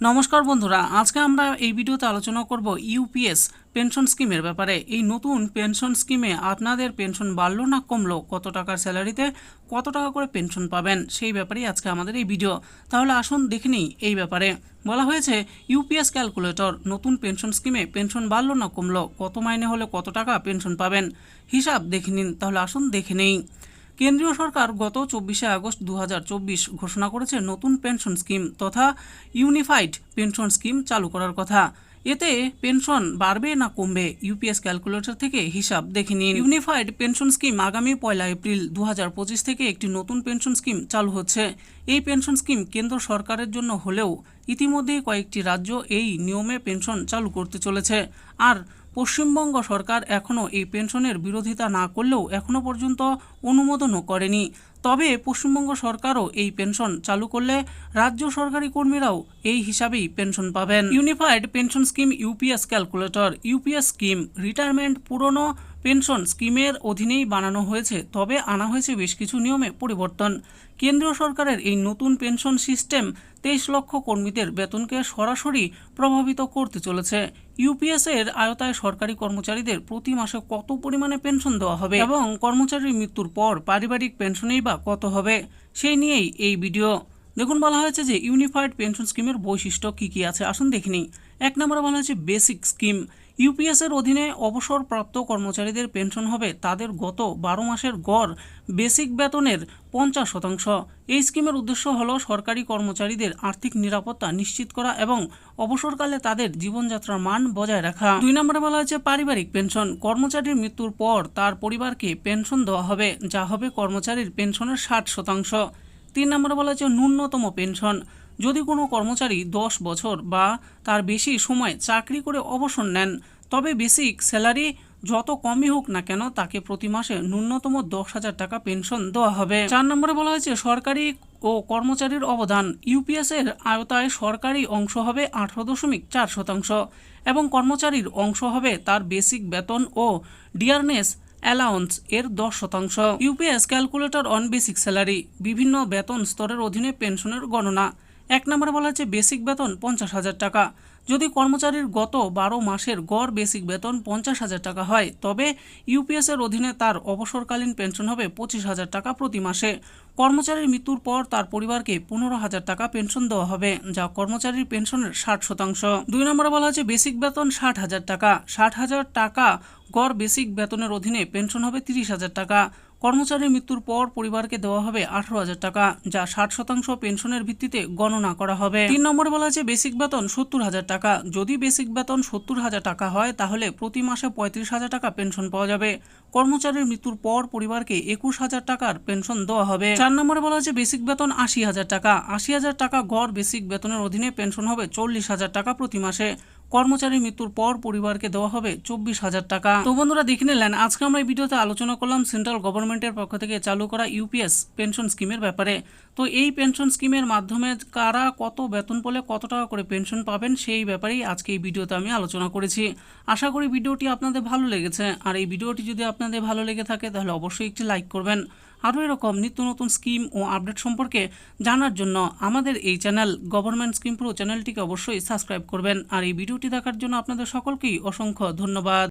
নমস্কার বন্ধুরা, আজকে আমরা এই ভিডিওতে আলোচনা করব ইউপিএস পেনশন স্কিমের ব্যাপারে। এই নতুন পেনশন স্কিমে আপনাদের পেনশন বাড়লো না কমলো, কত টাকার স্যালারিতে কত টাকা করে পেনশন পাবেন, সেই ব্যাপারেই আজকে আমাদের এই ভিডিও। তাহলে আসুন দেখে নিই এই ব্যাপারে। বলা হয়েছে ইউপিএস ক্যালকুলেটর নতুন পেনশন স্কিমে পেনশন বাড়লো না কমলো, কত মাইনে হলে কত টাকা পেনশন পাবেন, হিসাব দেখে নিন। তাহলে আসুন দেখে নেই। কেন্দ্রীয় সরকার গত 24শে আগস্ট 2024 ঘোষণা করেছে নতুন পেনশন স্কিম তথা ইউনিফাইড পেনশন স্কিম চালু করার কথা। এতে পেনশন বাড়বে না কমবে, ইউপিএস ক্যালকুলেটর থেকে হিসাব দেখে নিন। ইউনিফাইড পেনশন স্কিম আগামী 1 এপ্রিল 2025 থেকে একটি নতুন পেনশন স্কিম চালু হচ্ছে। এই পেনশন স্কিম কেন্দ্র সরকারের জন্য হলেও ইতিমধ্যেই কয়েকটি রাজ্য এই নিয়মে পেনশন চালু করতে চলেছে। আর পশ্চিমবঙ্গ সরকার এখনও এই পেনশনের বিরোধিতা না করলেও এখনও পর্যন্ত অনুমোদনও করেনি। তবে পশ্চিমবঙ্গ সরকারও এই পেনশন চালু করলে রাজ্য সরকারি কর্মীরাও এই হিসাবেই পেনশন পাবেন। Unified pension scheme UPS calculator UPS scheme retirement পুরনো পেনশন স্কিমের অধীনেই বানানো হয়েছে, তবে আনা হয়েছে বেশ কিছু নিয়মে পরিবর্তন। কেন্দ্রীয় সরকারের এই নতুন পেনশন সিস্টেম 23 লক্ষ কর্মীদের বেতনকে সরাসরি প্রভাবিত করতে চলেছে। ইউপিএস এর আওতায় সরকারি কর্মচারীদের প্রতি মাসে কত পরিমাণে পেনশন দেওয়া হবে এবং কর্মচারীর মৃত্যুর পর পারিবারিক পেনশনেই বা কত হবে, সেই নিয়েই এই ভিডিও। দেখুন, বলা হয়েছে যে ইউনিফাইড পেনশন স্কিমের বৈশিষ্ট্য কি কি আছে, আসুন দেখে নিই। 1 নম্বরে বলা হয়েছে বেসিক স্কিম। ইউপিএস এর অধীনে অবসরপ্রাপ্ত কর্মচারীদের পেনশন হবে তাদের গত 12 মাসের গড় বেসিক বেতনের 50%। এই স্কিমের উদ্দেশ্য হলো সরকারি কর্মচারীদের আর্থিক নিরাপত্তা নিশ্চিত করা এবং অবসরকালে তাদের জীবনযাত্রার মান বজায় রাখা। 2 নম্বরে বলা হয়েছে পারিবারিক পেনশন। কর্মচারীর মৃত্যুর পর তার পরিবারকে পেনশন দেওয়া হবে, যা হবে কর্মচারীর পেনশনের 60%। 3 নম্বরে বলা হয়েছে ন্যূনতম পেনশন। যদি কোনো কর্মচারী 10 বছর বা তার বেশি সময় চাকরি করে অবসর নেন, তবে বেসিক স্যালারি যত কমই হোক না কেন তাকে প্রতি মাসে ন্যূনতম 10,000 টাকা পেনশন দেওয়া হবে। 4 নম্বরে বলা হয়েছে সরকারি ও কর্মচারীর অবদান। ইউপিএস এর আওতায় সরকারি অংশ হবে 18.4% এবং কর্মচারীর অংশ হবে তার বেসিক বেতন ও ডিয়ারনেস অ্যালাউন্স এর 10%। UPS calculator on basic salary. বিভিন্ন বেতন স্তরের অধীনে পেনশনের গণনা। 1 নম্বরে বলা হচ্ছে বেসিক বেতন 50,000 টাকা। যদি কর্মচারীর গত 12 মাসের গড় বেসিক বেতন 50,000 টাকা হয়, তবে ইউপিএস এর অধীনে তার অবসরকালীন পেনশন হবে 25,000 টাকা প্রতি মাসে। কর্মচারীর মৃত্যুর পর তার পরিবারকে 15,000 টাকা পেনশন দেওয়া হবে, যা কর্মচারীর পেনশনের 60%। 2 নম্বরে বলা হচ্ছে বেসিক বেতন 60,000 টাকা। 60,000 টাকা গড় বেসিক বেতনের অধীনে পেনশন হবে 30,000 টাকা। কর্মচারীর মৃত্যুর পর পরিবারকে দেওয়া হবে 18,000 টাকা, যা 60% পেনশনের ভিত্তিতে গণনা করা হবে। 3 নম্বরে বলা হয়েছে বেসিক বেতন 70,000 টাকা। যদি বেসিক বেতন 70,000 টাকা হয়, তাহলে প্রতি মাসে 35,000 টাকা পেনশন পাওয়া যাবে। কর্মচারীর মৃত্যুর পর পরিবারকে 21,000 টাকার পেনশন দেওয়া হবে। 4 নম্বরে বলা হয়েছে বেসিক বেতন 80,000 টাকা। 80,000 টাকা গড় বেসিক বেতনের অধীনে পেনশন হবে 40,000 টাকা প্রতি মাসে। কর্মচারীর মৃত্যুর পর পরিবারকে দেওয়া হবে 24,000 টাকা। তো বন্ধুরা, দেখে নিলেন আজকে আমরা এই ভিডিওতে আলোচনা করলাম সেন্ট্রাল গভর্নমেন্টের পক্ষ থেকে চালু করা ইউপিএস পেনশন স্কিমের ব্যাপারে। তো এই পেনশন স্কিমের মাধ্যমে কারা কত বেতন পেলে কত টাকা করে পেনশন পাবেন, সেই ব্যাপারেই আজকে এই ভিডিওতে আমি আলোচনা করেছি। আশা করি ভিডিওটি আপনাদের ভালো লেগেছে। আর এই ভিডিওটি যদি আপনাদের ভালো লেগে থাকে তাহলে অবশ্যই একটি লাইক করবেন। আরও এরকম নিত্য নতুন স্কিম ও আপডেট সম্পর্কে জানার জন্য আমাদের এই চ্যানেল গভর্নমেন্ট স্কিম প্রো চ্যানেলটিকে অবশ্যই সাবস্ক্রাইব করবেন। আর এই ভিডিওটি দেখার জন্য আপনাদের সকলকেই অসংখ্য ধন্যবাদ।